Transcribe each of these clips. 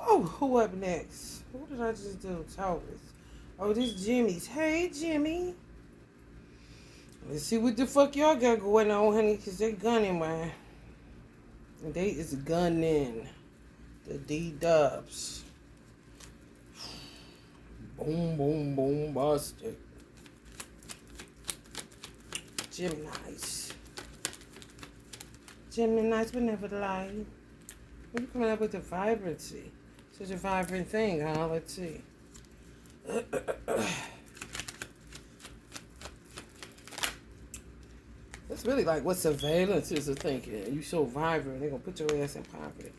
Oh, who up next? Who did I just do? Taurus. Oh, this Jimmy's. Hey, Jimmy. Let's see what the fuck y'all got going on, honey, because they gunning, man. And they is gunning. The D-dubs. Boom, boom, boom, busted. Gemini's. Gemini's will never lie. What are you coming up with the vibrancy? Such a vibrant thing, huh? Let's see. That's really like what surveillance is thinking. You so vibrant, they're gonna put your ass in poverty.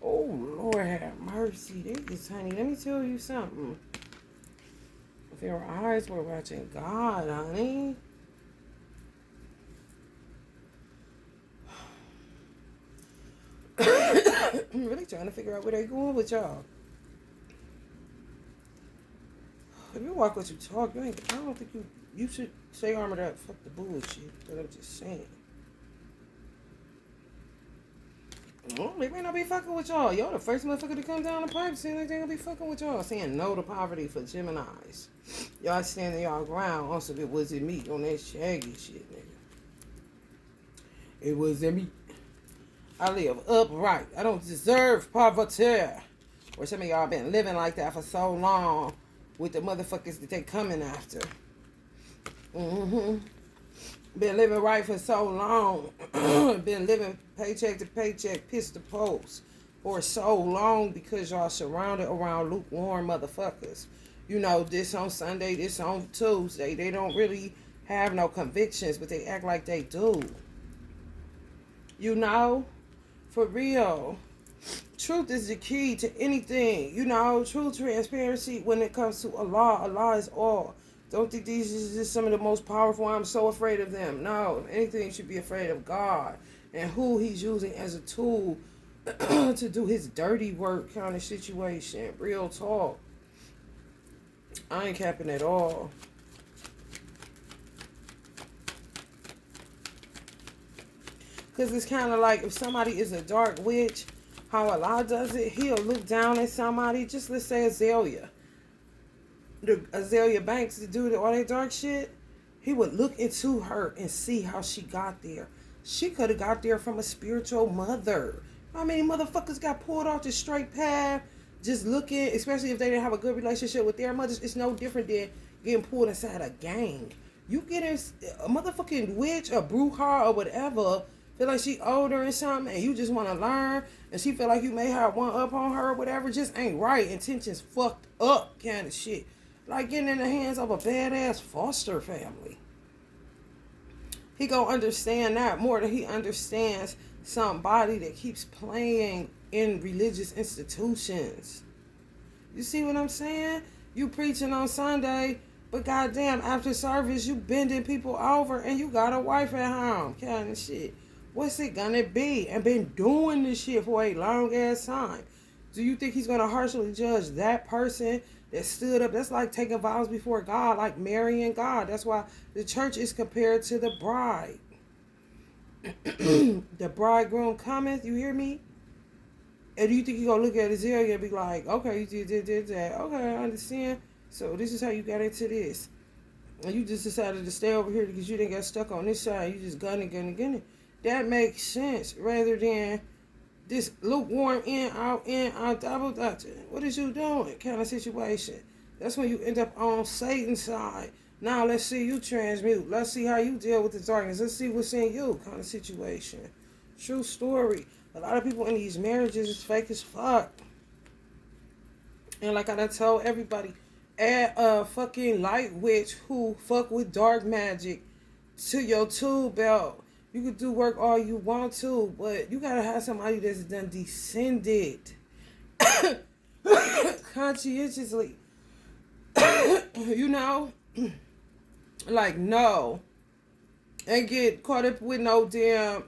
Oh, Lord have mercy. There is, honey. Let me tell you something. If your eyes were watching God, honey. I'm really trying to figure out where they're going with y'all. If you walk what you talk, I don't think you should stay armored up. Fuck the bullshit. But I'm just saying. Well, they may not be fucking with y'all. Y'all the first motherfucker to come down the pipe saying like they gonna be fucking with y'all. Saying no to poverty for Geminis. Y'all standing y'all ground. Also, it wasn't me on that shaggy shit, nigga. It wasn't me. I live upright. I don't deserve poverty. Or some of y'all been living like that for so long with the motherfuckers that they coming after. Been living right for so long. Been living paycheck to paycheck, piss to post for so long because y'all surrounded around lukewarm motherfuckers. You know, this on Sunday, this on Tuesday. They don't really have no convictions, but they act like they do. You know, for real. Truth is the key to anything. You know, true transparency when it comes to Allah. Allah is all. Don't think these is just some of the most powerful. I'm so afraid of them. No, if anything, you should be afraid of God and who he's using as a tool to do his dirty work kind of situation. Real talk. I ain't capping at all. Because it's kind of like if somebody is a dark witch, how Allah does it, he'll look down at somebody, just let's say Azalea. The Azalea Banks, the dude, all that dark shit, he would look into her and see how she got there. She could have got there from a spiritual mother. How many motherfuckers got pulled off the straight path just looking, especially if they didn't have a good relationship with their mothers? It's no different than getting pulled inside a gang. You get in a motherfucking witch, a bruja, or whatever, feel like she older and something, and you just want to learn, and she feel like you may have one up on her or whatever, just ain't right. Intentions fucked up kind of shit. Like getting in the hands of a badass foster family. He gonna understand that more than he understands somebody that keeps playing in religious institutions. You see what I'm saying? You preaching on Sunday, but goddamn, after service, you bending people over and you got a wife at home, kind of shit. What's it gonna be? And been doing this shit for a long ass time. Do you think he's gonna harshly judge that person that stood up? That's like taking vows before God, like marrying God. That's why the church is compared to the bride. The bridegroom cometh, you hear me? And do you think he's gonna look at Azalea and be like, okay, you did that. Okay, I understand. So this is how you got into this. And you just decided to stay over here because you didn't get stuck on this side. You just gunning. That makes sense rather than this lukewarm in, out, double dutching. What is you doing kind of situation? That's when you end up on Satan's side. Now let's see you transmute. Let's see how you deal with the darkness. Let's see what's in you kind of situation. True story. A lot of people in these marriages is fake as fuck. And like I done told everybody, add a fucking light witch who fuck with dark magic to your tool belt. You could do work all you want to, but you gotta have somebody that's done descended conscientiously. You know? Like, no. And get caught up with no damn,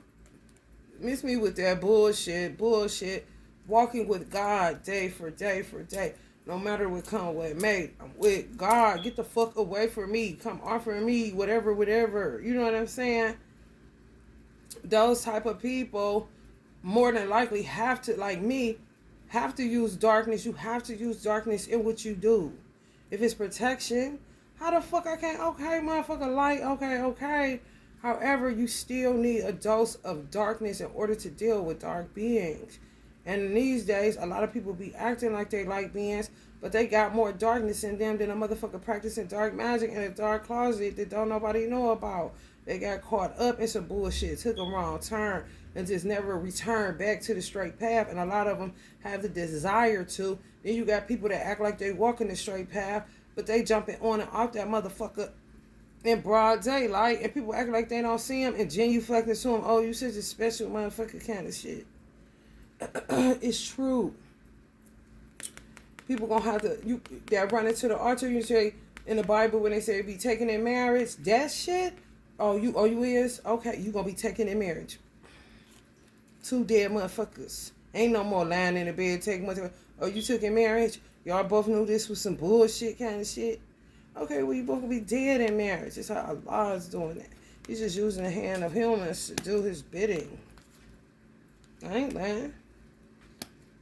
miss me with that bullshit. Walking with God day for day. No matter what come what may, I'm with God. Get the fuck away from me. Come offering me whatever. You know what I'm saying? Those type of people more than likely have to, like me, have to use darkness, you have to use darkness in what you do. If it's protection, how the fuck I can't, okay, motherfucker, light, okay. However, you still need a dose of darkness in order to deal with dark beings. And in these days, a lot of people be acting like they like beings, but they got more darkness in them than a motherfucker practicing dark magic in a dark closet that don't nobody know about. They got caught up in some bullshit, took a wrong turn, and just never returned back to the straight path. And a lot of them have the desire to. Then you got people that act like they walking the straight path, but they jumping on and off that motherfucker in broad daylight, and people act like they don't see him and genuflecting to him. Oh, you such a special motherfucker kind of shit. It's true. People gonna have to, that run into the altar, you say in the Bible when they say be taken in marriage, that shit. Oh, you is? Okay, you gonna be taken in marriage. Two dead motherfuckers. Ain't no more lying in the bed taking much. Oh, you took in marriage? Y'all both knew this was some bullshit kind of shit. Okay, well, you both gonna be dead in marriage. That's how Allah is doing that. He's just using the hand of humans to do his bidding. I ain't lying.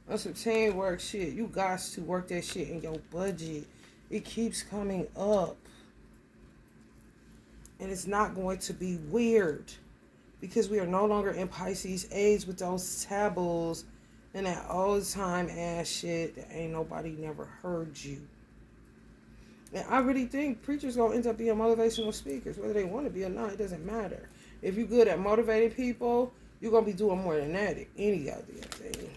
That's some teamwork shit. You got to work that shit in your budget. It keeps coming up. And it's not going to be weird. Because we are no longer in Pisces age with those taboos and that old time ass shit that ain't nobody never heard you. And I really think preachers gonna end up being motivational speakers, whether they want to be or not. It doesn't matter. If you're good at motivating people, you're gonna be doing more than that. Any goddamn thing.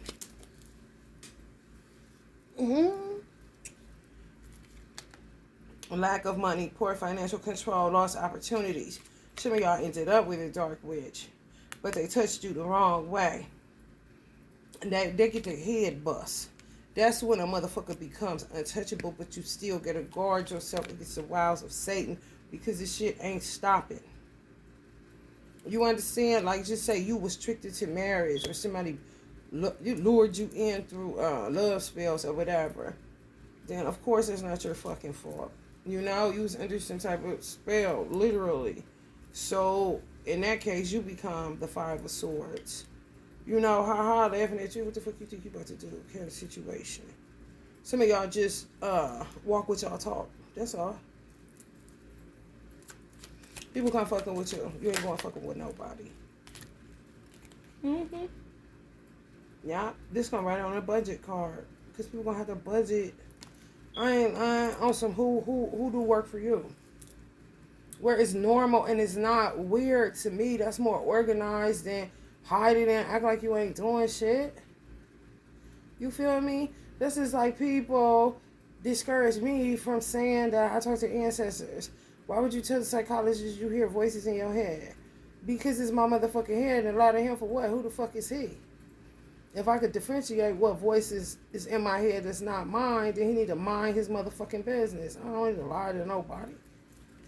Lack of money, poor financial control, lost opportunities. Some of y'all ended up with a dark witch, but they touched you the wrong way. And they get their head bust. That's when a motherfucker becomes untouchable, but you still gotta guard yourself against the wiles of Satan because this shit ain't stopping. You understand? Like, just say you was tricked into marriage or somebody lured you in through love spells or whatever. Then, of course, it's not your fucking fault. You know, you was under some type of spell, literally. So, in that case, you become the Five of Swords. You know, ha laughing at you. What the fuck you think you about to do? Kind of situation. Some of y'all just walk with y'all talk. That's all. People come fucking with you. You ain't going fucking with nobody. Yeah, this come right on a budget card. Because people gonna have to budget. I ain't on some who do work for you. Where it's normal and it's not weird to me. That's more organized than hide it and act like you ain't doing shit. You feel me? This is like people discourage me from saying that I talk to ancestors. Why would you tell the psychologist you hear voices in your head? Because it's my motherfucking head and lie to him for what? Who the fuck is he? If I could differentiate what voices is in my head that's not mine, then he need to mind his motherfucking business. I don't need to lie to nobody.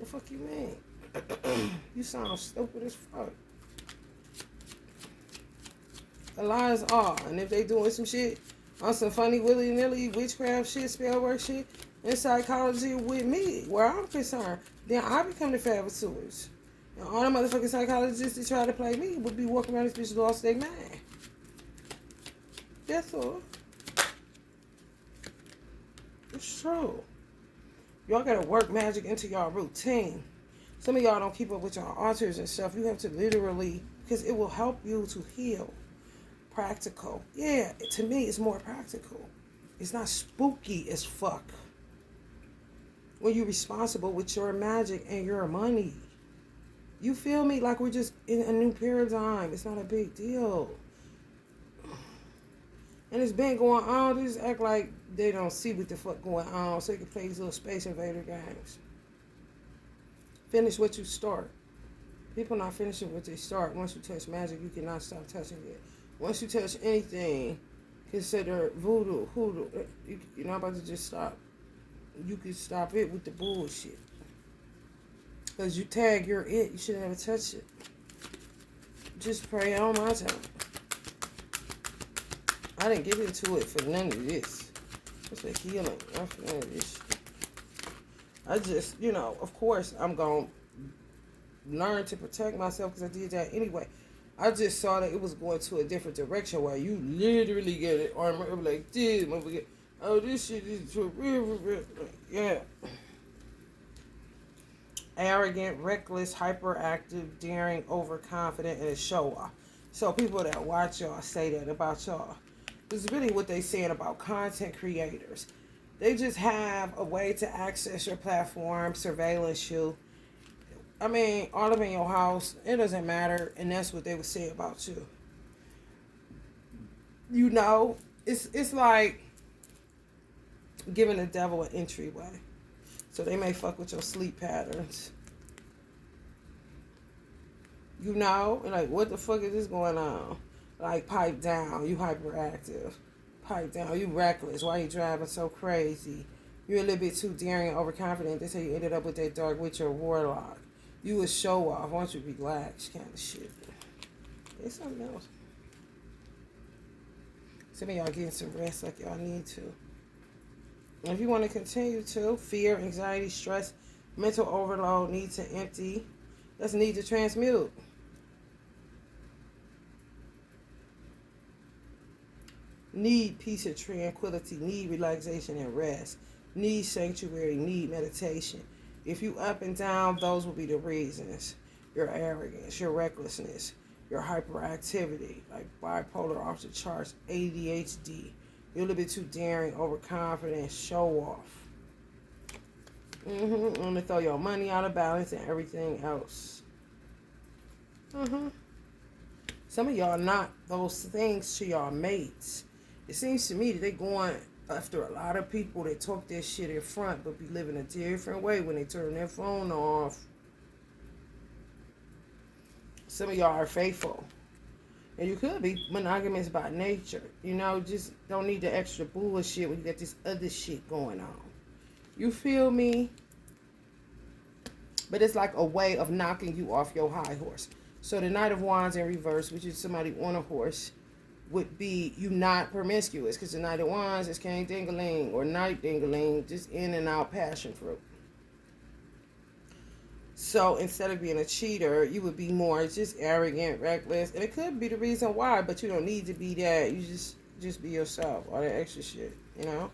The fuck you mean? You sound stupid as fuck. The lies are, and if they doing some shit on some funny willy-nilly witchcraft shit, spell work shit, and psychology with me, where I'm concerned, then I become the Five of Swords. And all the motherfucking psychologists that try to play me would be walking around this bitch lost their mind. That's all. It's true. Y'all gotta work magic into y'all routine. Some of y'all don't keep up with y'all altars and stuff. You have to literally, because it will help you to heal. Practical. Yeah, to me, it's more practical. It's not spooky as fuck. When you're responsible with your magic and your money. You feel me? Like we're just in a new paradigm. It's not a big deal. And it's been going on. They just act like they don't see what the fuck going on so they can play these little Space Invader games. Finish what you start. People not finishing what they start. Once you touch magic, you cannot stop touching it. Once you touch anything, consider voodoo, hoodoo. You're not about to just stop. You can stop it with the bullshit. Because you tag your it. You should never touch it. Just pray on my time. I didn't get into it for none of this. It's for healing. Not for none of this shit. I just, of course, I'm going to learn to protect myself because I did that anyway. I just saw that it was going to a different direction where you literally get it armor like this, motherfucker. Oh, this shit is for real. Yeah. Arrogant, reckless, hyperactive, daring, overconfident, and a show off. So people that watch y'all say that about y'all. This is really what they saying about content creators. They just have a way to access your platform, surveillance you. I mean, all up in your house. It doesn't matter, and that's what they would say about you. You know, it's like giving the devil an entryway. So they may fuck with your sleep patterns. You know, like, what the fuck is this going on? Like, pipe down, you hyperactive. Pipe down, you reckless. Why you driving so crazy? You're a little bit too daring and overconfident. That's how you ended up with that dark witch or warlock. You a show off. Why don't you relax? Kind of shit. It's something else. Some of y'all getting some rest like y'all need to. And if you want to continue to, fear, anxiety, stress, mental overload, need to empty. That's a need to transmute. Need peace and tranquility, need relaxation and rest, need sanctuary, need meditation. If you up and down, those will be the reasons. Your arrogance, your recklessness, your hyperactivity, like bipolar off the charts, ADHD. You're a little bit too daring, overconfident, show off. Want to throw your money out of balance and everything else. Some of y'all not those things to y'all mates. It seems to me that they going after a lot of people that talk their shit in front but be living a different way when they turn their phone off. Some of y'all are faithful. And you could be monogamous by nature. You know, just don't need the extra bullshit when you got this other shit going on. You feel me? But it's like a way of knocking you off your high horse. So the Knight of Wands in reverse, which is somebody on a horse, would be you not promiscuous. Because the Knight of Wands is King Dingaling or Night Dingaling, just in and out passion fruit. So instead of being a cheater, you would be more just arrogant, reckless. And it could be the reason why, but you don't need to be that. You just be yourself. All that extra shit, you know?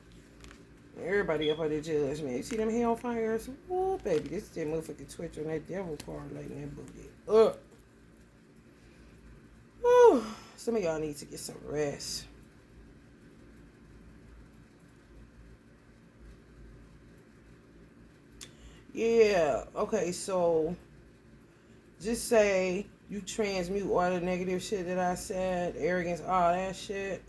Everybody up under judgment. You see them hellfires? Ooh, baby, this is that motherfucking Twitch on that devil card like that booty. Ugh. Whew. Some of y'all need to get some rest. Yeah, okay, so just say you transmute all the negative shit that I said, arrogance, all that shit,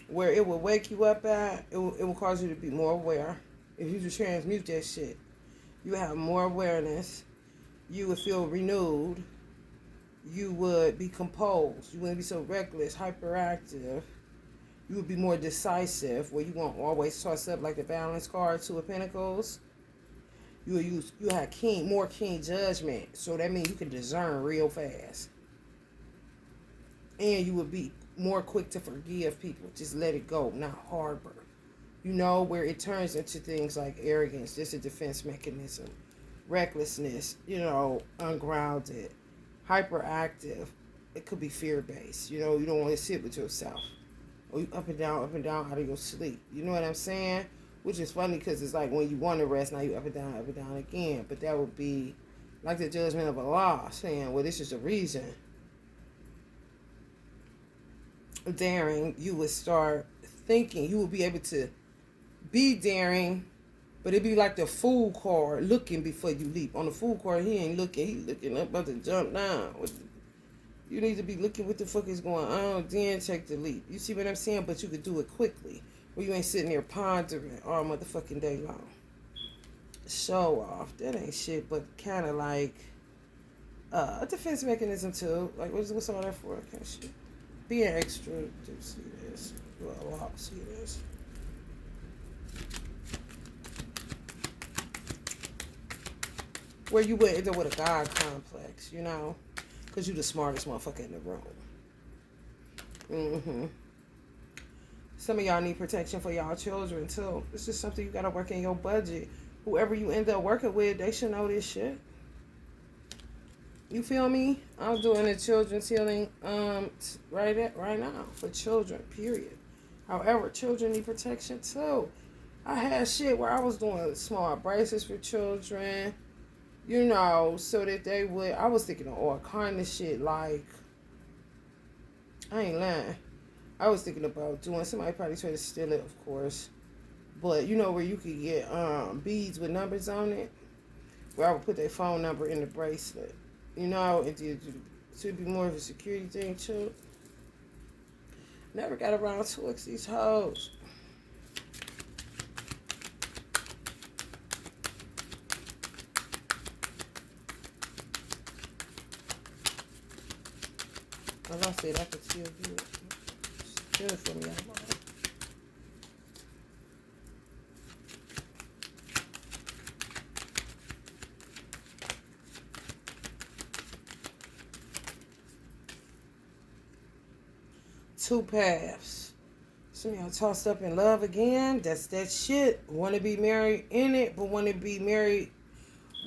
where it will wake you up at, it will cause you to be more aware. If you just transmute that shit, you have more awareness, you would feel renewed, you would be composed, you wouldn't be so reckless, hyperactive, you would be more decisive, where you won't always toss up like the balance card, Two of Pentacles. You have more keen judgment, so that means you can discern real fast. And you would be more quick to forgive people. Just let it go, not harbor. You know, where it turns into things like arrogance, just a defense mechanism. Recklessness, you know, ungrounded. Hyperactive, it could be fear-based. You know, you don't want to sit with yourself. Or you up and down out of your sleep. You know what I'm saying? Which is funny because it's like when you want to rest, now you up and down again. But that would be like the judgment of Allah saying, well, this is the reason. Daring, you would start thinking, you would be able to be daring, but it'd be like the fool card, looking before you leap. On the fool card, he ain't looking, he's looking up about to jump down. You need to be looking what the fuck is going on, then take the leap. You see what I'm saying? But you could do it quickly. Where you ain't sitting there pondering all motherfucking day long. Show off. That ain't shit, but kind of like a defense mechanism too. Like, what's all that for? Kind of shit. Being extra. Do see this. Well, I'll see this. Where you would end up with a God complex, you know? Because you the smartest motherfucker in the room. Some of y'all need protection for y'all children, too. It's just something you got to work in your budget. Whoever you end up working with, they should know this shit. You feel me? I'm doing the children's healing right now for children, period. However, children need protection too. I had shit where I was doing small bracelets for children, you know, so that they would. I was thinking of all kind of shit. Like, I ain't lying. I was thinking about doing. Somebody probably tried to steal it, of course, but you know where you could get beads with numbers on it. Where I would put their phone number in the bracelet, you know, and it should be more of a security thing too. Never got around to these hoes. As I said, I could still do it. Still for me, I'm like. Two paths. Some of y'all tossed up in love again. That's that shit. Want to be married in it, but want to be married,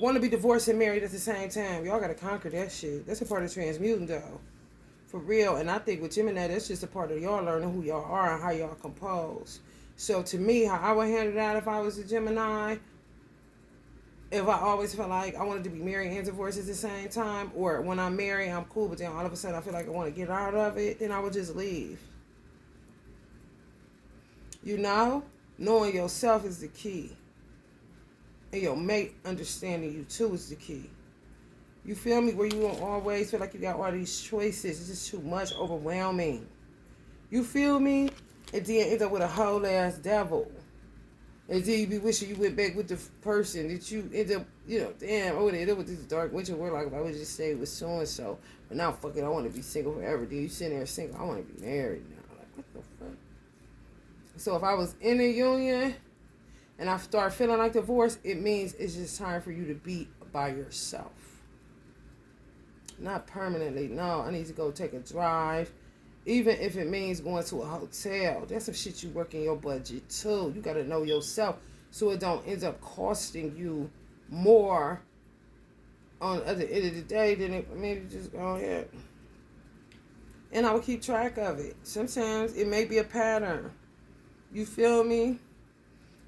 want to be divorced and married at the same time. Y'all got to conquer that shit. That's a part of transmuting, though. For real. And I think with Gemini, that's just a part of y'all learning who y'all are and how y'all compose. So to me, how I would handle that if I was a Gemini, if I always felt like I wanted to be married and divorced at the same time, or when I'm married, I'm cool, but then all of a sudden I feel like I want to get out of it, then I would just leave. You know? Knowing yourself is the key. And your mate understanding you too is the key. You feel me? Where you won't always feel like you got all these choices. It's just too much, overwhelming. You feel me? And then end up with a whole ass devil. And then you be wishing you went back with the person that you end up, you know, damn, I would end up with this dark winter where like if I would just stay with so and so. But now fuck it, I want to be single forever. Then you sitting there single, I want to be married now. Like, what the fuck? So if I was in a union and I start feeling like divorce, it means it's just time for you to be by yourself. Not permanently. No, I need to go take a drive. Even if it means going to a hotel. That's some shit you work in your budget too. You got to know yourself so it don't end up costing you more on at the end of the day than it maybe just go ahead. And I will keep track of it. Sometimes it may be a pattern. You feel me?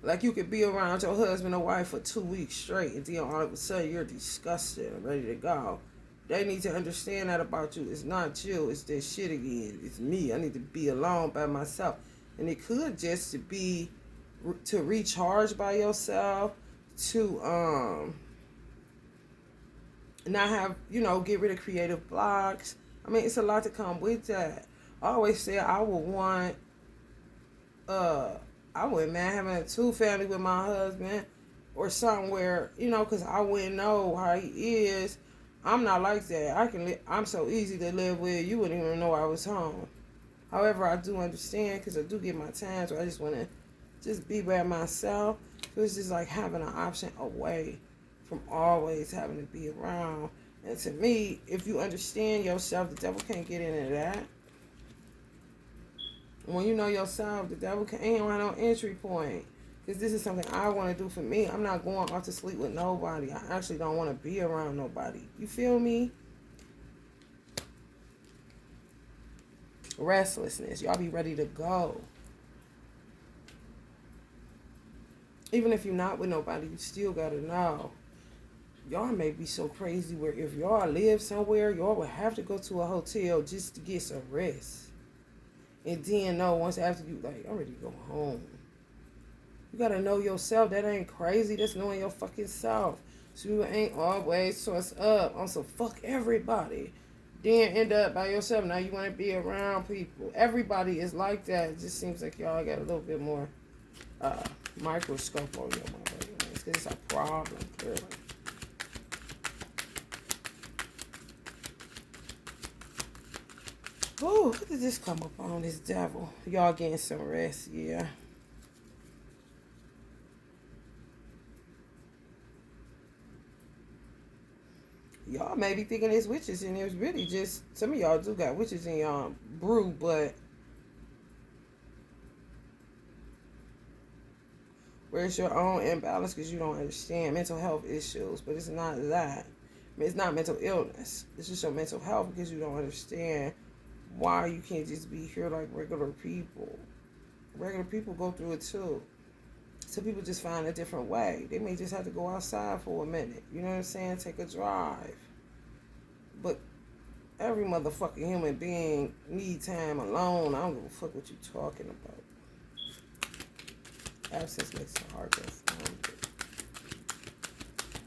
Like you could be around your husband or wife for 2 weeks straight and then all of a sudden you're disgusted and ready to go. They need to understand that about you. It's not you. It's that shit again. It's me. I need to be alone by myself. And it could just be to recharge by yourself, to not have, you know, get rid of creative blocks. I mean, it's a lot to come with that. I always say I would want, I wouldn't mind having a two family with my husband or somewhere, you know, because I wouldn't know how he is. I'm not like that. I'm so easy to live with. You wouldn't even know I was home. However, I do understand because I do get my times where I just want to just be by myself. So it's just like having an option away from always having to be around. And to me, if you understand yourself, the devil can't get into that. When you know yourself, the devil ain't have no entry point. Because this is something I want to do for me. I'm not going off to sleep with nobody. I actually don't want to be around nobody. You feel me? Restlessness. Y'all be ready to go. Even if you're not with nobody, you still got to know. Y'all may be so crazy where if y'all live somewhere, y'all would have to go to a hotel just to get some rest. And then know once after you, like, I'm ready to go home. You gotta know yourself. That ain't crazy. That's knowing your fucking self. So you ain't always source up on some fuck everybody. Then end up by yourself. Now you want to be around people. Everybody is like that. It just seems like y'all got a little bit more microscope on your mind. Because it's a problem, clearly. Ooh, look at this come up on this devil. Y'all getting some rest, yeah. Y'all may be thinking it's witches, and it's really just, some of y'all do got witches in y'all brew, but where's your own imbalance because you don't understand mental health issues, but it's not that. It's not mental illness. It's just your mental health because you don't understand why you can't just be here like regular people. Regular people go through it too. Some people just find a different way. They may just have to go outside for a minute. You know what I'm saying? Take a drive. But every motherfucking human being need time alone. I don't give a fuck what you talking about. Absence makes the heart go fonder.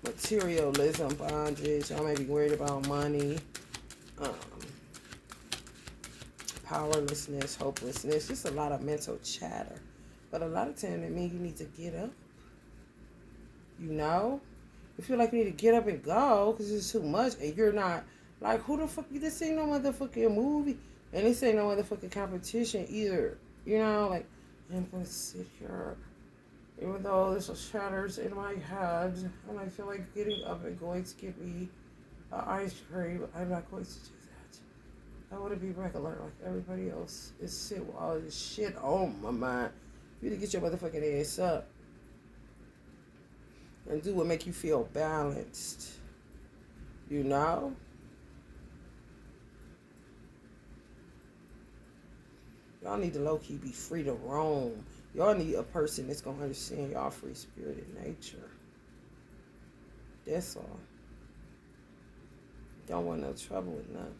Materialism, bondage. Y'all may be worried about money. Powerlessness, hopelessness. Just a lot of mental chatter. But a lot of times it means you need to get up. You know? You feel like you need to get up and go because it's too much and you're not. Like, who the fuck? This ain't no motherfucking movie. And this ain't no motherfucking competition either. You know? Like, I'm going to sit here. Even though there's a shatters in my head. And I feel like getting up and going to get me an ice cream. I'm not going to do that. I want to be regular like everybody else. Is sit with all this shit on my mind. You need to get your motherfucking ass up and do what make you feel balanced. You know? Y'all need to low-key be free to roam. Y'all need a person that's going to understand y'all free-spirited nature. That's all. Don't want no trouble with nothing.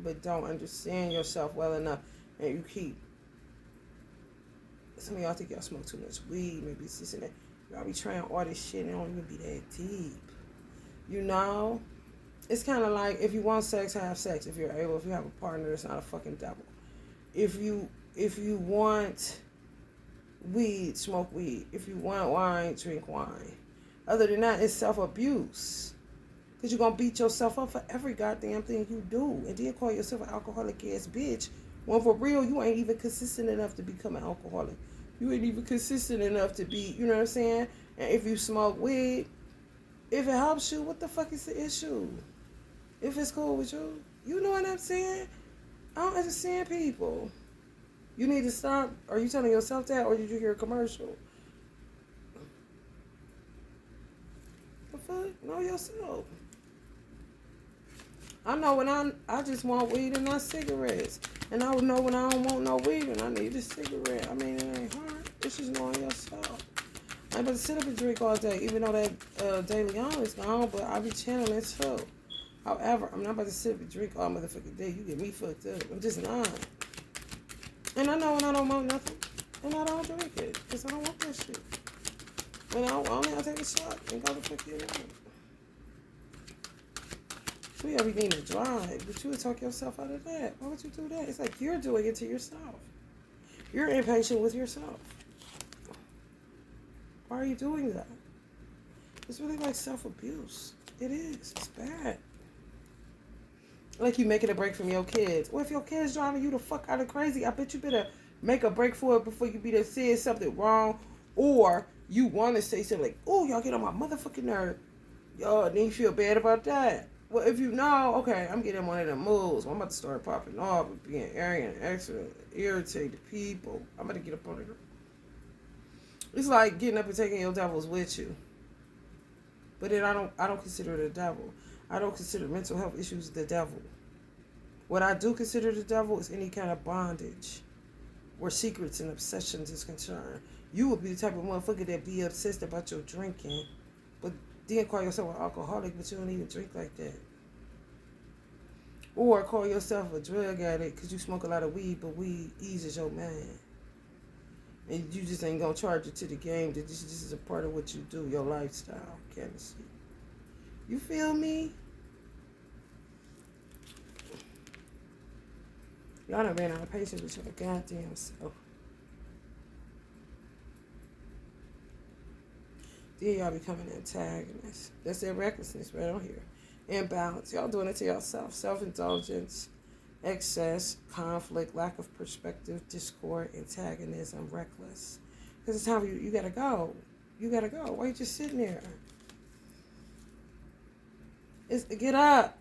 But don't understand yourself well enough. And you keep. Some of y'all think y'all smoke too much weed. Maybe it's this and that. Y'all be trying all this shit and it don't even be that deep. You know? It's kind of like if you want sex, have sex. If you're able, if you have a partner, it's not a fucking devil. If you want weed, smoke weed. If you want wine, drink wine. Other than that, it's self-abuse. Because you're going to beat yourself up for every goddamn thing you do. And then call yourself an alcoholic ass bitch. When for real, you ain't even consistent enough to become an alcoholic. You ain't even consistent enough to be, you know what I'm saying? And if you smoke weed, if it helps you, what the fuck is the issue? If it's cool with you, you know what I'm saying? I don't understand people. You need to stop. Are you telling yourself that, or did you hear a commercial? The fuck? Know yourself. I know when I just want weed and not cigarettes. And I would know when I don't want no weed and I need a cigarette. I mean, it ain't hard. It's just knowing yourself. I ain't about to sit up and drink all day, even though that daily on is gone, but I be channeling too. However, I'm not about to sit up and drink all motherfucking day. You get me fucked up. I'm just not. And I know when I don't want nothing, and I don't drink it, because I don't want that shit. When I want it, I take a shot and go to fuck you out. So you be needing to drive, but you would talk yourself out of that. Why would you do that? It's like you're doing it to yourself. You're impatient with yourself. Why are you doing that? It's really like self-abuse. It is. It's bad. Like you making a break from your kids. Well, if your kids driving you the fuck out of crazy, I bet you better make a break for it before you be there saying something wrong. Or you want to say something like, oh, y'all get on my motherfucking nerve. Y'all, then you feel bad about that. Well, if you know, okay, I'm getting one of them moves. I'm about to start popping off and being arrogant and extra, irritated people. I'm about to get up on it. It's like getting up and taking your devils with you. But then I don't consider it a devil. I don't consider mental health issues the devil. What I do consider the devil is any kind of bondage where secrets and obsessions is concerned. You would be the type of motherfucker that be obsessed about your drinking, but then call yourself an alcoholic, but you don't even drink like that. Or call yourself a drug addict because you smoke a lot of weed, but weed eases your mind. And you just ain't going to charge it to the game. That this is a part of what you do, your lifestyle. Can't see. You feel me? Y'all done ran out of patience with your goddamn self. Then y'all becoming antagonists. That's their recklessness right on here. Imbalance. Y'all doing it to yourself. Self-indulgence, excess, conflict, lack of perspective, discord, antagonism, reckless. Because it's time for you gotta go. You gotta go. Why are you just sitting there? Get up.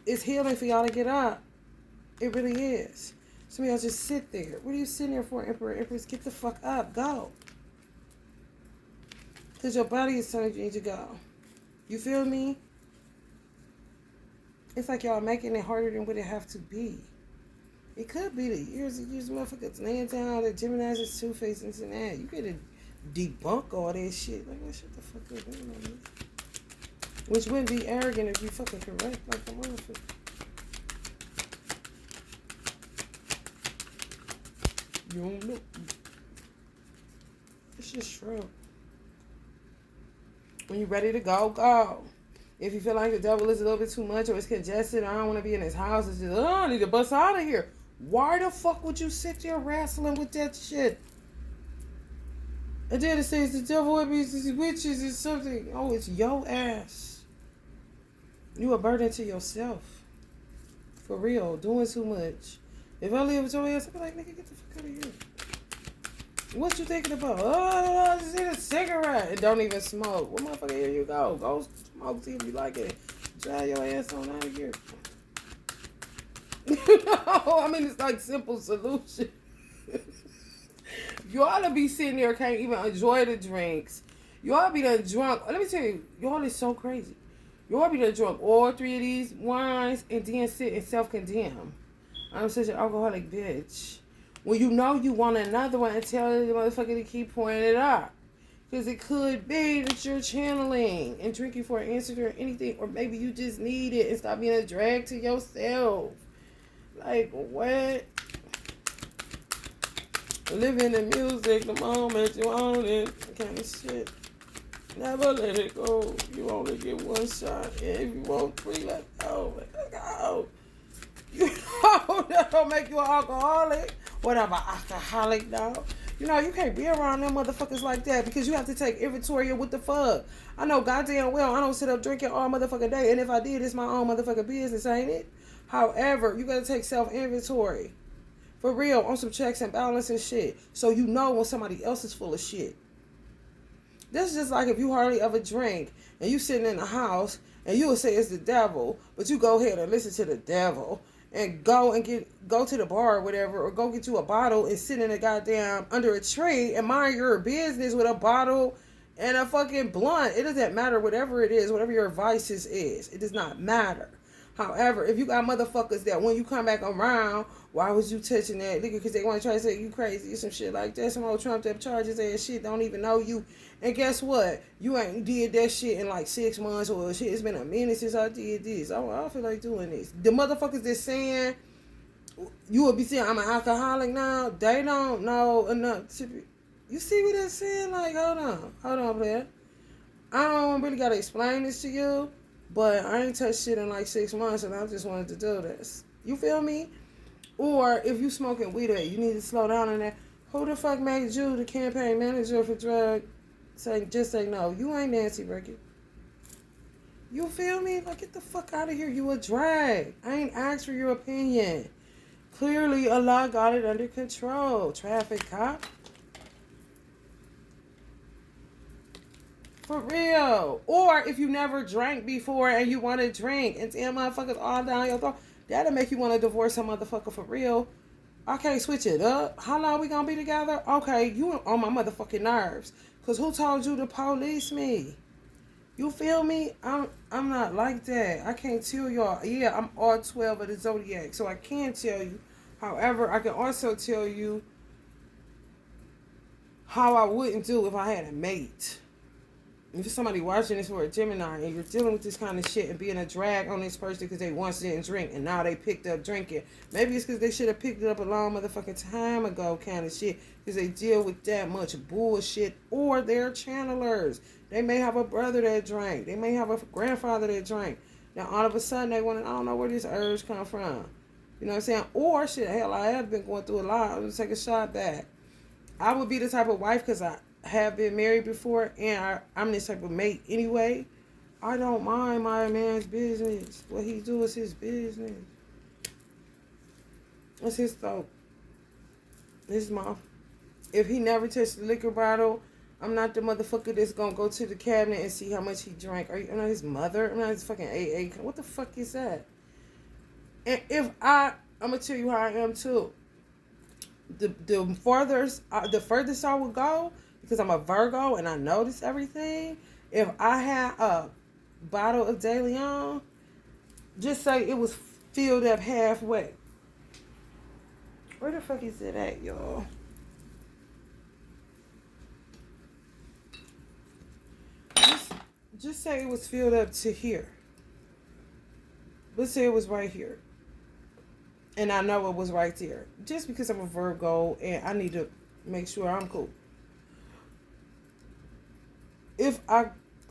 It's healing for y'all to get up. It really is. Some of y'all just sit there. What are you sitting there for, Emperor? Empress, get the fuck up. Go. Because your body is telling you need to go. You feel me? It's like y'all making it harder than what it have to be. It could be the years of years motherfuckers laying down that Gemini's is two-faced and that. You gotta debunk all that shit. Like, what shut the fuck up? Which wouldn't be arrogant if you fucking correct like a motherfucker. You don't know. It's just true. When you're ready to go, go. If you feel like the devil is a little bit too much or it's congested, I don't want to be in his house, it's just, I need to bust out of here. Why the fuck would you sit there wrestling with that shit? And then it says the devil would be witches or something. Oh, it's your ass. You a burden to yourself. For real. Doing too much. If I live with your ass, I'd be like, nigga, get the fuck out of here. What you thinking about? Oh, I just need a cigarette. And don't even smoke. Well, motherfucker, here you go. Go smoke, see if you like it. Drive your ass on out of here. I mean, it's like simple solution. Y'all be sitting there, can't even enjoy the drinks. Y'all be done drunk. Let me tell you, y'all is so crazy. Y'all be done drunk all three of these wines and then sit and self-condemn. I'm such an alcoholic bitch. When you know you want another one and tell the motherfucker to keep pouring it up. Because it could be that you're channeling and drinking for an answer or anything. Or maybe you just need it and stop being a drag to yourself. Like, what? Live in the music the moment you own it. Kind of shit. Never let it go. You only get one shot. And if you want three, let go. Let go. You know, that don't make you an alcoholic. Whatever, alcoholic, dog. You know, you can't be around them motherfuckers like that because you have to take inventory of what the fuck. I know goddamn well I don't sit up drinking all motherfucking day. And if I did, it's my own motherfucking business, ain't it? However, you gotta take self-inventory. For real, on some checks and balances shit. So you know when somebody else is full of shit. This is just like if you hardly ever drink and you sitting in the house and you would say it's the devil, but you go ahead and listen to the devil and go to the bar or whatever, or go get you a bottle and sit in a goddamn under a tree and mind your business with a bottle and a fucking blunt. It doesn't matter whatever it is, whatever your vices is. It does not matter. However, if you got motherfuckers that when you come back around, why was you touching that liquor? Because they want to try to say you crazy or some shit like that. Some old trumped up charges and shit, don't even know you. And guess what? You ain't did that shit in like 6 months or shit. It's been a minute since I did this. I don't feel like doing this. The motherfuckers that saying, you would be saying I'm an alcoholic now, they don't know enough to be. You see what they're saying? Like, hold on, player. I don't really got to explain this to you. But I ain't touched shit in like 6 months and I just wanted to do this. You feel me? Or if you smoking weed, you need to slow down on that. Who the fuck made you the campaign manager for drug? Just say no. You ain't Nancy Rickett. You feel me? Like, get the fuck out of here. You a drag. I ain't asked for your opinion. Clearly, Allah got it under control. Traffic cop. For real. Or if you never drank before and you want to drink and damn motherfuckers all down your throat, that'll make you want to divorce a motherfucker for real. Okay, switch it up. How long we gonna be together? Okay, you on my motherfucking nerves. Cause who told you to police me? You feel me? I'm not like that. I can't tell y'all. Yeah, I'm all 12 of the zodiac, so I can tell you. However, I can also tell you how I wouldn't do if I had a mate. If somebody watching this for a Gemini and you're dealing with this kind of shit and being a drag on this person because they once didn't drink and now they picked up drinking. Maybe it's because they should have picked it up a long motherfucking time ago kind of shit because they deal with that much bullshit. Or they're channelers. They may have a brother that drank. They may have a grandfather that drank. Now all of a sudden they want to, I don't know where this urge come from. You know what I'm saying? Or shit, hell, I have been going through a lot. I'm going to take a shot back. I would be the type of wife because I have been married before and I'm this type of mate anyway. I don't mind my man's business. What he do is his business. It's his thought. His mouth. If he never touched the liquor bottle, I'm not the motherfucker that's gonna go to the cabinet and see how much he drank. I'm not his mother. I'm not his fucking AA. What the fuck is that? And if I'm gonna tell you how I am too. The furthest I would go, because I'm a Virgo and I notice everything. If I had a bottle of De Leon, Just say it was filled up halfway. Where the fuck is it at, y'all? Just say it was filled up to here. Let's say it was right here. And I know it was right there. Just because I'm a Virgo and I need to make sure I'm cool. If I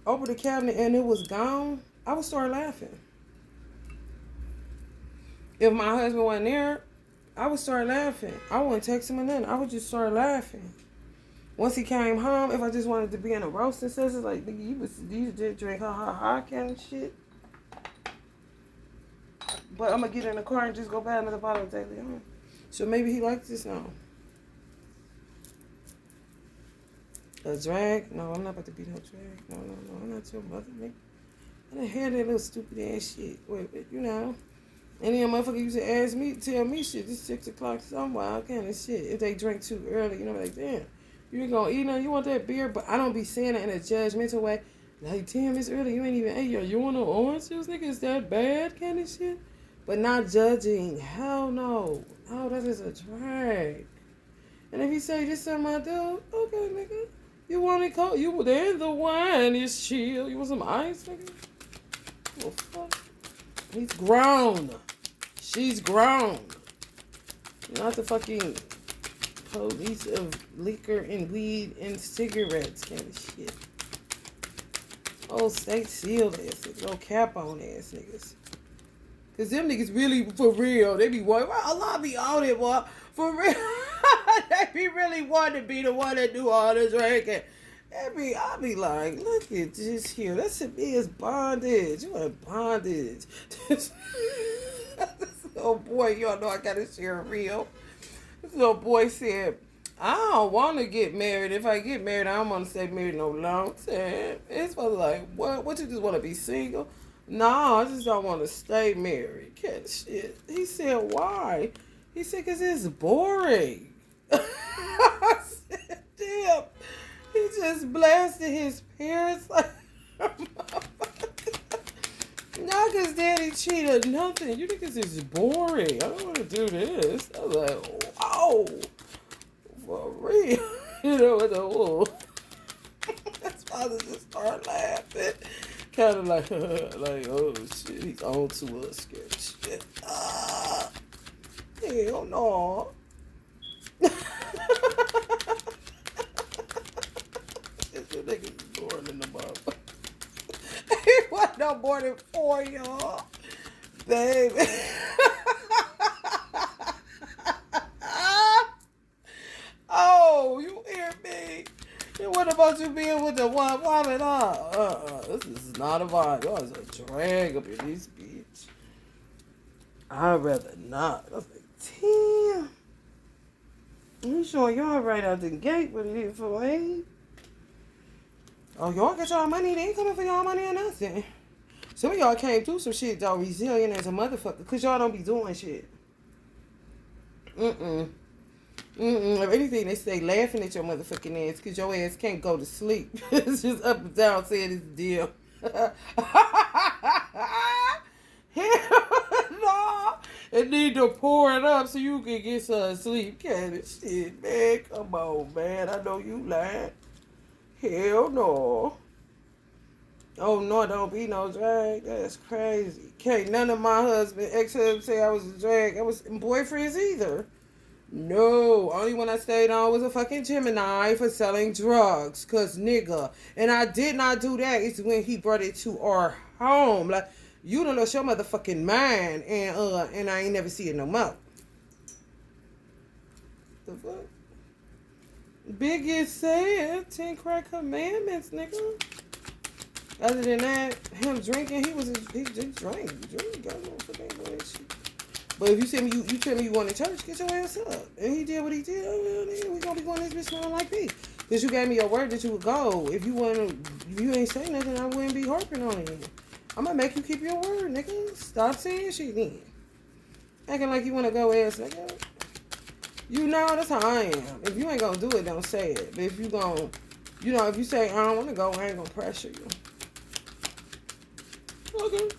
opened the cabinet and it was gone, I would start laughing. If my husband wasn't there, I would start laughing. I wouldn't text him or nothing. I would just start laughing. Once he came home, if I just wanted to be in a roasting session, like, nigga, you just drink ha kind of shit. But I'm going to get in the car and just go buy another bottle of Daily On. So maybe he likes this now. A drag? No, I'm not about to be no drag. No, I'm not your mother, nigga. I done hear that little stupid ass shit. Wait, you know. And then motherfucker used to ask me, tell me shit. It's 6 o'clock, some wild kind of shit. If they drink too early, you know, like, damn. You ain't gonna eat nothing, you want that beer? But I don't be saying it in a judgmental way. Like, damn, it's early, you ain't even ate. Yo, you want no orange juice, nigga? Is that bad kind of shit? But not judging. Hell no. Oh, that is a drag. And if you say this is my dude, okay, nigga. You want it cold? You then the wine is chill. You want some ice, nigga? Well, fuck. He's grown. She's grown. Not the fucking police of liquor and weed and cigarettes kind of shit. Oh, state sealed ass niggas. Oh, cap on ass niggas. Cause them niggas really for real. They be worried. Well, Allah be on it, boy. For real. They be really wanting to be the one that do all this drinking. I be like, look at this here. That's to me is bondage. You want bondage. This little boy, y'all know I gotta share a reel. This little boy said, I don't want to get married. If I get married, I don't want to stay married no long time. It's probably like, what you just want to be single? No, I just don't want to stay married. Cat shit. He said, why? He said, because it's boring. I said, damn. He just blasted his parents like, not because daddy cheated, nothing. You niggas is boring. I don't want to do this. I was like, wow. For real. You know what the whole. That's why I just start laughing. Kind of like, oh shit, he's on to us, scared shit. Hell no. This nigga is born in the motherfucker. He wasn't no more than 4, y'all. Baby. Oh, you hear me? And what about you being with the one woman? This is not a vibe. Y'all is a drag up in this bitch. I'd rather not. I was like, damn. I'm showing y'all right out the gate what it is for me. Oh, y'all got y'all money. They ain't coming for y'all money or nothing. Some of y'all came through some shit, y'all resilient as a motherfucker. Because y'all don't be doing shit. If anything, they stay laughing at your motherfucking ass because your ass can't go to sleep. It's just up and down saying this deal. Hell no. It need to pour it up so you can get some sleep. Kind of shit, man. Come on, man. I know you lying. Hell no. Oh no, don't be no drag. That's crazy. Can't none of my ex-husband say I was a drag. I was boyfriends either. No, only one I stayed on was a fucking Gemini for selling drugs. Cause nigga. And I did not do that. It's when he brought it to our home. Like, you don't know your motherfucking mind. And I ain't never see it no more. The fuck? Biggest said 10 crack commandments, nigga. Other than that, him drinking, he just drank. Got no fucking that shit. But if you tell me you want to church, get your ass up. And he did what he did. Oh, well, nigga, we gonna be going this bitch smelling like me. Cause you gave me your word that you would go. If you ain't say nothing, I wouldn't be harping on it. I'm gonna make you keep your word, nigga. Stop saying shit then. Acting like you wanna go ass, nigga. You know, that's how I am. If you ain't gonna do it, don't say it. But if you gonna, if you say, I don't want to go, I ain't gonna pressure you. Okay.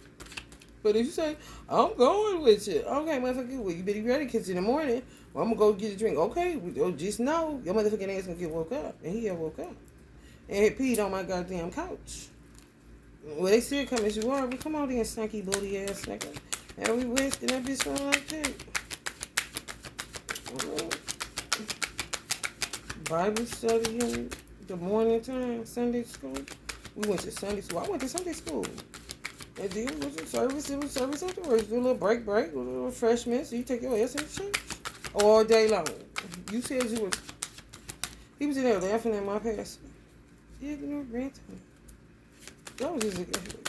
But if you say, I'm going with you, okay, motherfucker, well, you better be ready because in the morning, well, I'm going to go get a drink. Okay, just know your motherfucking ass going to get woke up. And he had woke up. And he peed on my goddamn couch. Well, they said come as you are, but come on then, stanky booty ass nigga. And we wasting that bitch on like that. Bible study in the morning time, Sunday school. We went to Sunday school. I went to Sunday school. And then it was a service. It was service afterwards. Do a little break, a little refreshment. So you take your ass in the church all day long. You said you was. He was in there laughing at my pastor. Ignorant. That was just a good.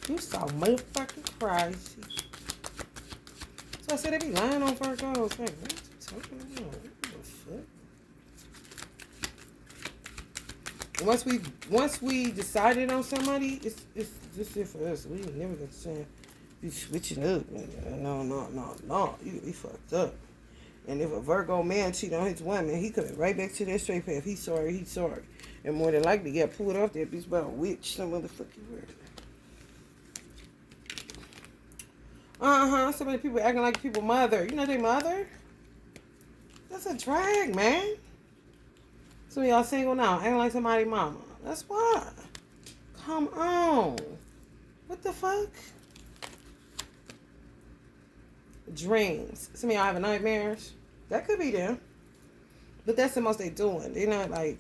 You so motherfucking crazy. So I said they be lying on Virgos. Like, what you talking about? What the fuck? Once we decided on somebody, it's just it for us. We never got to say be switching up. No. You could be fucked up. And if a Virgo man cheat on his woman, he coming right back to that straight path. He's sorry. And more than likely get pulled off that bitch by a witch, some motherfucking word. So many people acting like people mother. You know they mother? That's a drag, man. Some of y'all single now, acting like somebody mama. That's why. Come on. What the fuck? Dreams. Some of y'all having nightmares. That could be them. But that's the most they doing. They're not like,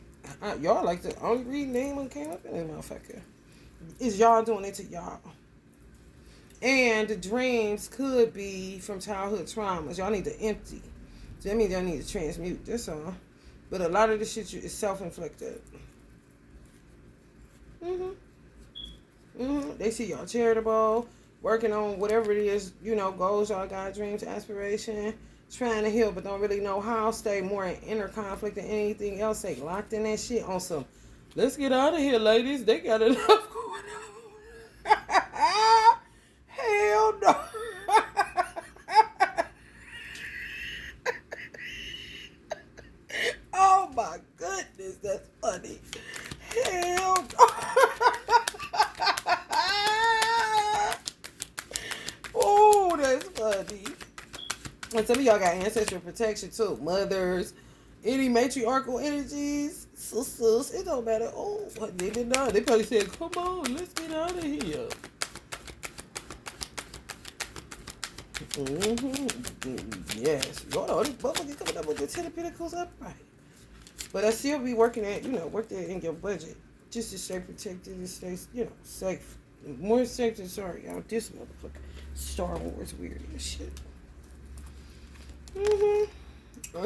y'all like the only reason they ain't came up in this motherfucker. Is y'all doing it to y'all. And the dreams could be from childhood traumas. Y'all need to empty. So that means y'all need to transmute. That's all. But a lot of the shit is self-inflicted. They see y'all charitable, working on whatever it is, goals y'all got, dreams, aspiration, trying to heal, but don't really know how. Stay more in inner conflict than anything else. Stay locked in that shit on some, let's get out of here, ladies. They got enough going on. Hell no. Oh my goodness, that's funny. Hell no. Oh, that's funny. And some of y'all got ancestral protection too. Mothers, any matriarchal energies, sisters, it don't matter. Oh, they didn't know. They probably said, come on, let's get out of here. Yes. Y'all know this motherfucker coming up with the 10 of Pentacles upright. But I still be working at, work that in your budget. Just to stay protected and stay, safe. More safe than sorry, y'all. This motherfucker. Star Wars weird and shit.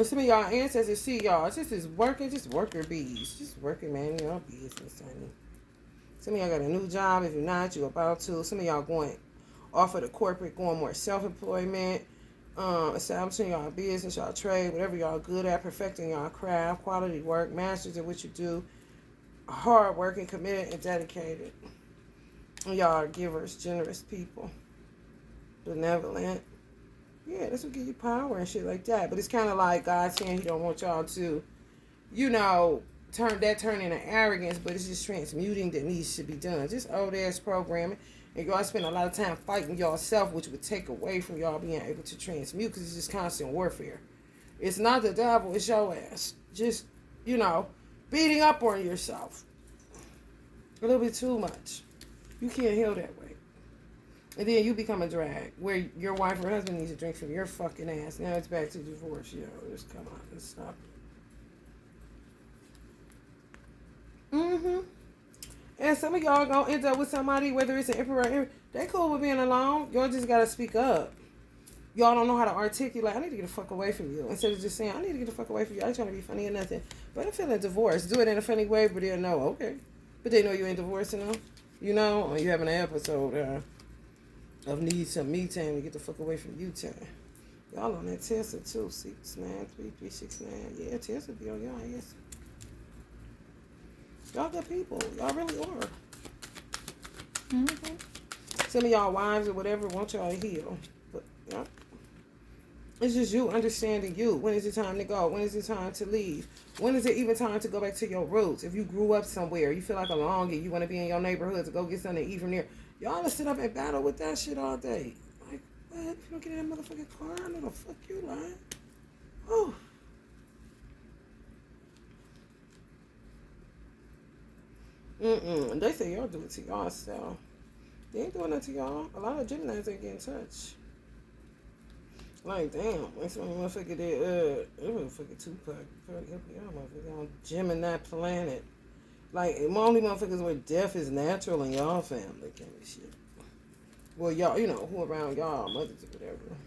Some of y'all ancestors see y'all. Just is working, just worker bees. Just working, man. Y'all business, honey. Some of y'all got a new job. If you're not, you're about to. Some of y'all going off of the corporate, going more self-employment, establishing y'all business, y'all trade, whatever y'all good at, perfecting y'all craft, quality work, masters at what you do, hard working, committed, and dedicated. And y'all are givers, generous people, benevolent. Yeah, this will give you power and shit like that. But it's kind of like God saying He don't want y'all to, turn into arrogance, but it's just transmuting that needs to be done. Just old ass programming. And y'all spend a lot of time fighting yourself, which would take away from y'all being able to transmute, because it's just constant warfare. It's not the devil, it's your ass. Just, beating up on yourself. A little bit too much. You can't heal that way. And then you become a drag, where your wife or husband needs to drink from your fucking ass. Now it's back to divorce. Just come on, let's stop it. And some of y'all gonna end up with somebody, whether it's an emperor, they cool with being alone. Y'all just gotta speak up. Y'all don't know how to articulate, I need to get the fuck away from you. Instead of just saying, I need to get the fuck away from you. I ain't trying to be funny or nothing. But I'm feeling divorced. Do it in a funny way, but they'll know, okay. But they know you ain't divorcing them. Or you having an episode of need some me time to get the fuck away from you time. Y'all on that Tesla too, 693-369. Yeah, Tesla be on y'all ass. Y'all good people. Y'all really are. Some of y'all wives or whatever want y'all to heal. But, It's just you understanding you. When is it time to go? When is it time to leave? When is it even time to go back to your roots? If you grew up somewhere, you feel like a longing, you want to be in your neighborhood to go get something to eat from there. Y'all to sit up and battle with that shit all day. Like, what? If you don't get in that motherfucking car, I know the fuck you lying. Oh. They say y'all do it to y'all, so they ain't doing that to y'all. A lot of Geminis ain't getting touched. Like, damn, that's when motherfucker did, it motherfucker Tupac. Y'all motherfucker on Gemini planet. Like, only motherfuckers where death is natural in y'all family kind of shit. Well, y'all, you know, who around y'all, mothers or whatever.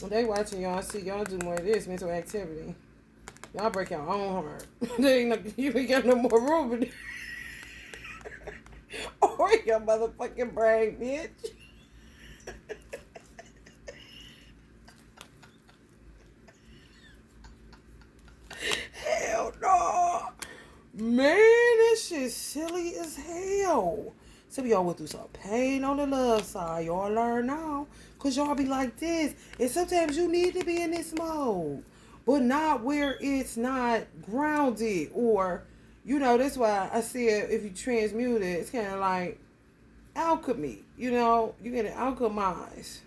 When they watching y'all, see y'all do more of this mental activity. Y'all break your own heart. They ain't no, you ain't got no more room in it. Or your motherfucking brain, bitch. Hell no. Man, this shit silly as hell. Some of y'all went through some pain on the love side. Y'all learn now. Because y'all be like this. And sometimes you need to be in this mode. But not where it's not grounded. Or, you know, that's why I said if you transmute it, it's kind of like alchemy. You know, you get to alchemize.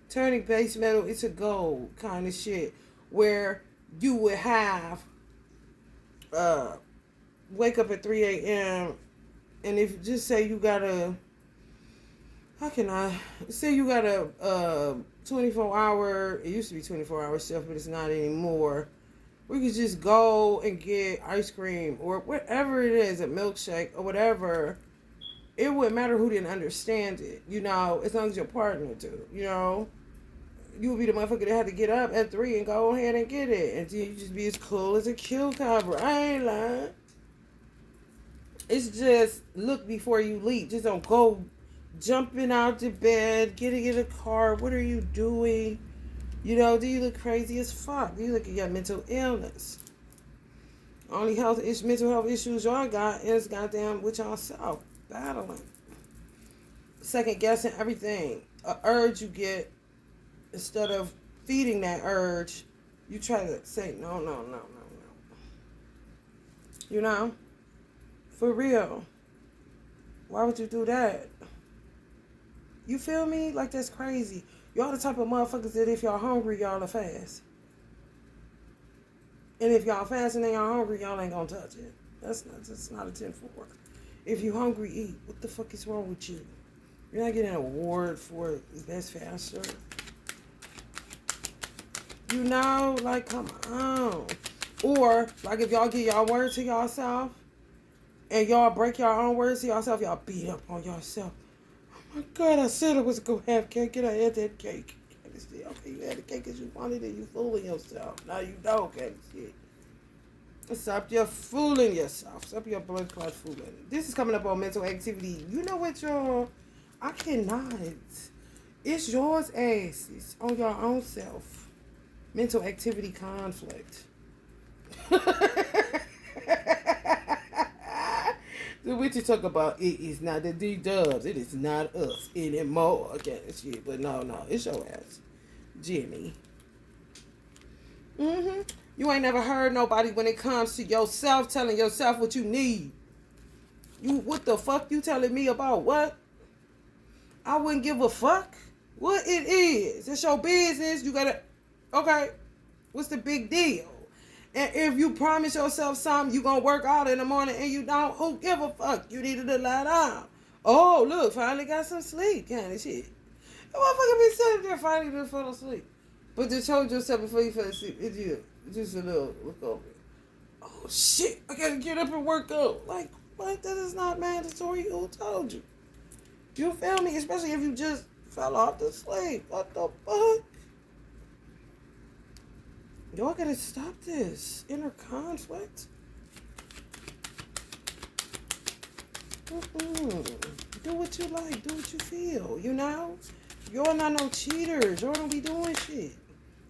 Turning base metal into gold kind of shit. Where you would have wake up at 3 a.m. and if just say you got a, how can I say you got a 24-hour, it used to be 24-hour shift, but it's not anymore. We could just go and get ice cream or whatever it is, a milkshake or whatever. It wouldn't matter who didn't understand it, you know, as long as your partner do, you know. You would be the motherfucker that had to get up at 3 and go ahead and get it. And you just be as cool as a cucumber. I ain't lying. It's just look before you leap. Just don't go jumping out the bed, getting in a car. What are you doing? You know, do you look crazy as fuck? Do you look at your mental illness? Only mental health issues y'all got is goddamn with y'all self battling. Second guessing everything. A urge you get. Instead of feeding that urge, you try to say, no. You know? For real. Why would you do that? You feel me? Like, that's crazy. Y'all the type of motherfuckers that if y'all hungry, y'all are fast. And if y'all fasting and y'all hungry, y'all ain't gonna touch it. That's not a 10-4. If you hungry, eat. What the fuck is wrong with you? You're not getting an award for best faster. You know, like, come on. Or, like, if y'all get y'all word to yourself and y'all break your own words to yourself, y'all beat up on yourself. Oh, my God, I said I was going to have cake and I had that cake. Okay, you had the cake because you wanted it. You fooling yourself. Now you don't, okay? Shit. Stop your fooling yourself. Stop your blood clot fooling. This is coming up on mental activity. You know what, y'all? I cannot. It's yours asses on your own self. Mental activity conflict. So what you talk about, it is not the D-dubs. It is not us anymore. Okay, shit. But no. It's your ass. Jimmy. You ain't never heard nobody when it comes to yourself telling yourself what you need. What the fuck you telling me about what? I wouldn't give a fuck. What it is. It's your business. You gotta... Okay, what's the big deal? And if you promise yourself something, you gonna work out in the morning and you don't, who give a fuck? You needed to lie down. Oh, look, finally got some sleep kind of shit. The motherfucker be sitting there finally just fell asleep. But you told yourself before you fell asleep, it's you. Just a little look over. Oh, shit, I gotta get up and work out. Like, what? That is not mandatory. Who told you? You feel me? Especially if you just fell off to sleep. What the fuck? Y'all gotta stop this inner conflict. Do what you like. Do what you feel. You know? Y'all not no cheaters. Y'all don't be doing shit.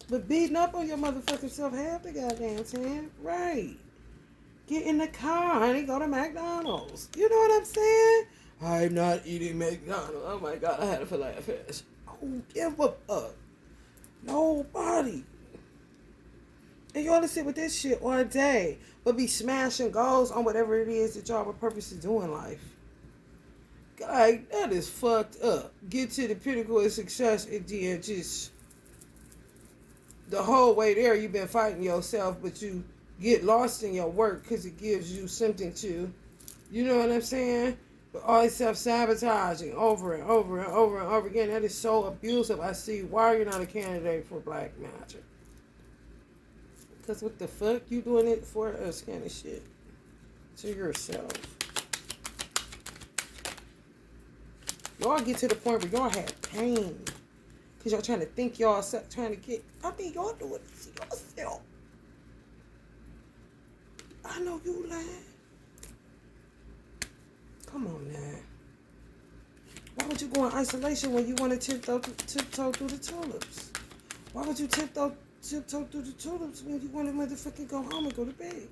But beating up on your motherfucking self half the goddamn time. Right. Get in the car, honey. Go to McDonald's. You know what I'm saying? I'm not eating McDonald's. Oh my God. I had to fill out fast. Who give a fuck? Nobody. And y'all to sit with this shit all day, but be smashing goals on whatever it is that y'all were purpose to do in life. Like, that is fucked up. Get to the pinnacle of success and then just the whole way there you've been fighting yourself, but you get lost in your work because it gives you something to, you know what I'm saying? But always self-sabotaging over and over and over and over again. That is so abusive. I see why you're not a candidate for black magic. Because what the fuck you doing it for us kind of shit to yourself. Y'all get to the point where y'all have pain. Because y'all trying to think y'all trying to get. I mean, y'all doing it to yourself. I know you lying. Come on now. Why would you go in isolation when you want to tiptoe through the tulips? Why would you tiptoe through the tulips when you want to motherfucking go home and go to bed?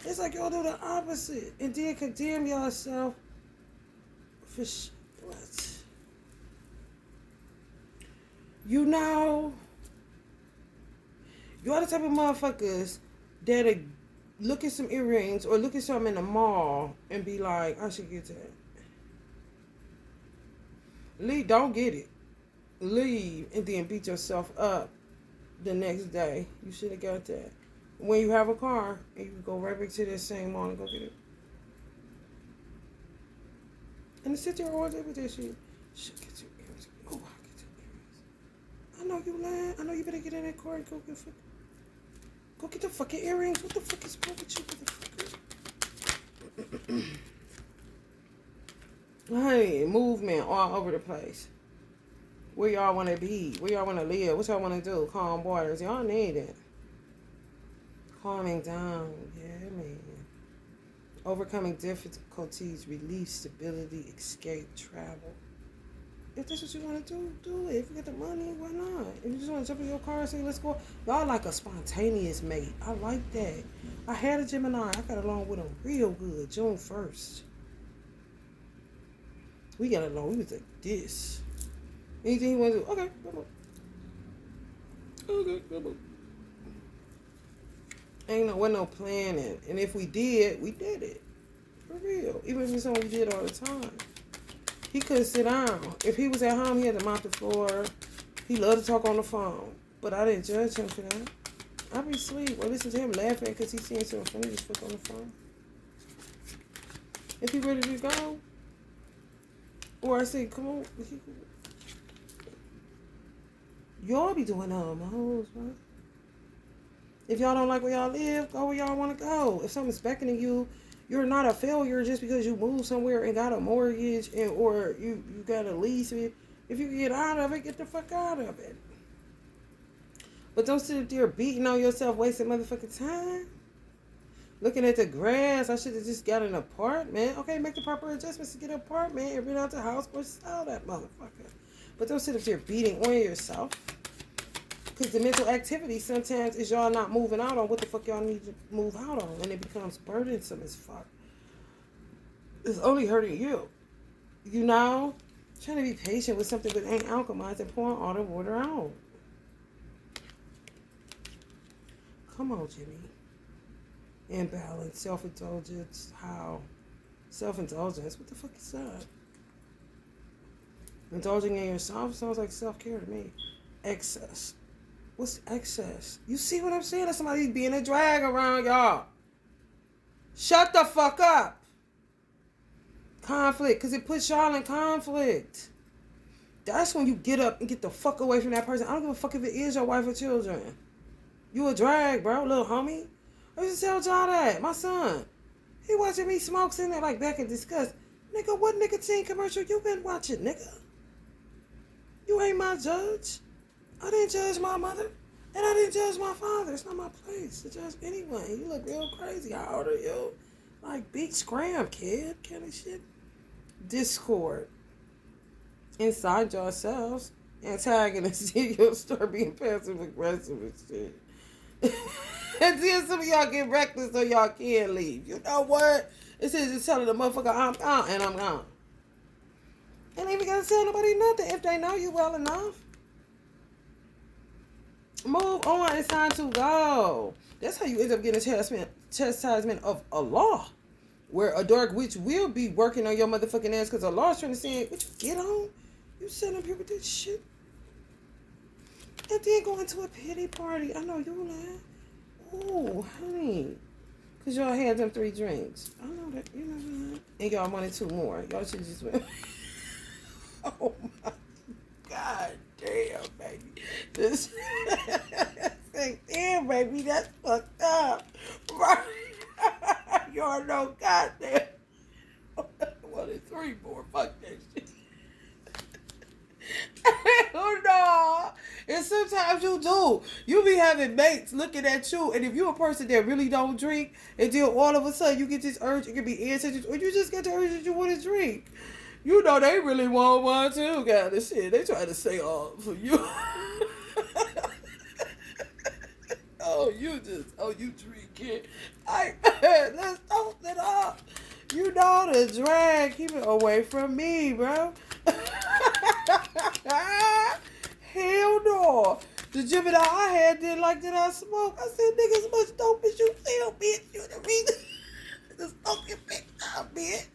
It's like y'all do the opposite and then condemn yourself for what? You know, you're the type of motherfuckers that'll look at some earrings or look at something in the mall and be like, I should get that. Leave, don't get it. Leave and then beat yourself up the next day. You should have got that. When you have a car and you go right back to that same mall and go get it. And sit there all day with that shit. Should get your earrings. Oh, I get your earrings. I know you lying. I know you better get in that car and go get the fucking earrings. What the fuck is wrong with you, motherfucker? Honey, movement all over the place. Where y'all want to be? Where y'all want to live? What y'all want to do? Calm waters. Y'all need it. Calming down. Yeah, man. Overcoming difficulties, relief, stability, escape, travel. If that's what you want to do, do it. If you get the money, why not? If you just want to jump in your car and say, let's go. Y'all like a spontaneous mate. I like that. I had a Gemini. I got along with him real good. June 1st. We got along. We was like this. Anything you want to do? Okay, come on. Okay, come on. Wasn't no planning. And if we did it. For real. Even if it's something we did all the time. He couldn't sit down. If he was at home, he had to mop the floor. He loved to talk on the phone. But I didn't judge him for that. I'd be asleep or listen to him laughing because he's seeing something funny as fuck on the phone. If he ready to go, or I say, come on. Y'all be doing hoes, right? If y'all don't like where y'all live, go where y'all want to go. If something's beckoning you, you're not a failure just because you moved somewhere and got a mortgage or you got a lease. If you can get out of it, get the fuck out of it. But don't sit there beating on yourself, wasting motherfucking time. Looking at the grass, I should have just got an apartment. Okay, make the proper adjustments to get an apartment and rent out the house or sell that motherfucker. But don't sit up there beating on yourself. Because the mental activity sometimes is y'all not moving out on what the fuck y'all need to move out on. And it becomes burdensome as fuck. It's only hurting you. You know? Trying to be patient with something that ain't alchemized and pouring all the water out. Come on, Jimmy. Imbalance, self-indulgence, how? Self-indulgence, what the fuck is that? Indulging in yourself sounds like self-care to me. Excess. What's excess? You see what I'm saying? That's somebody being a drag around y'all. Shut the fuck up. Conflict, because it puts y'all in conflict. That's when you get up and get the fuck away from that person. I don't give a fuck if it is your wife or children. You a drag, bro, little homie. I used to tell y'all that. My son, he watching me smoke sitting there like back in disgust. Nigga, what nicotine commercial you been watching, nigga? You ain't my judge. I didn't judge my mother, and I didn't judge my father. It's not my place to judge anyone. You look real crazy. How old are you? Like, beat scram, kid, kind of shit. Discord. Inside yourselves. Antagonists. You'll start being passive aggressive and shit. And then some of y'all get reckless so y'all can't leave. You know what? It's just telling the motherfucker I'm gone and I'm gone. And ain't even gotta tell nobody nothing if they know you well enough. Move on. It's time to go. That's how you end up getting chastisement of Allah, where a dark witch will be working on your motherfucking ass because Allah's trying to say, "What you get on? You sitting up here with this shit." And then going to a pity party. I know you lying. Oh, honey. Because y'all had them 3 drinks. I know that. You know that. And y'all wanted 2 more. Y'all should just went. Oh, my God damn, baby. This. Damn, baby. That's fucked up. Right? Y'all know goddamn. Wanted 3 more. Fuck that shit. Oh, no. And sometimes you do. You be having mates looking at you, and if you're a person that really don't drink, and then all of a sudden you get this urge, it can be irritated, or you just get the urge that you want to drink. You know they really want one too, kind of shit. They try to say all for you. You drinking. Let's toast it up. You know the drag. Keep it away from me, bro. Hell no. The Gemini I had didn't like that I smoke. I said, nigga, as much dope as you sell, bitch. You the reason. The smoking bitch out, bitch.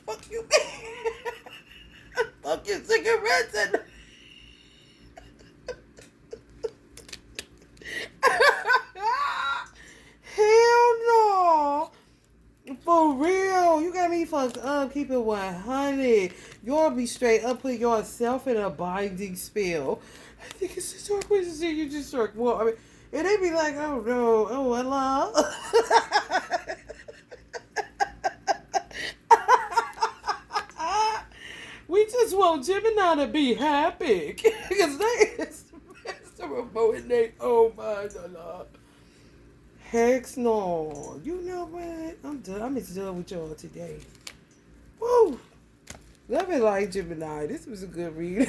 Fuck you, bitch. Fuck your cigarettes and... Hell no. For real. You got me fucked up. Keep it 100. You'll be straight up put yourself in a binding spell. I think it's just dark witches. You just start. Well, I mean, and they be like, oh no, oh Allah. We just want Gemini to be happy because they is promoting they oh my God. Heck no. You know what? I'm done. I'm just done with y'all today. Woo. Love it like Gemini. This was a good read.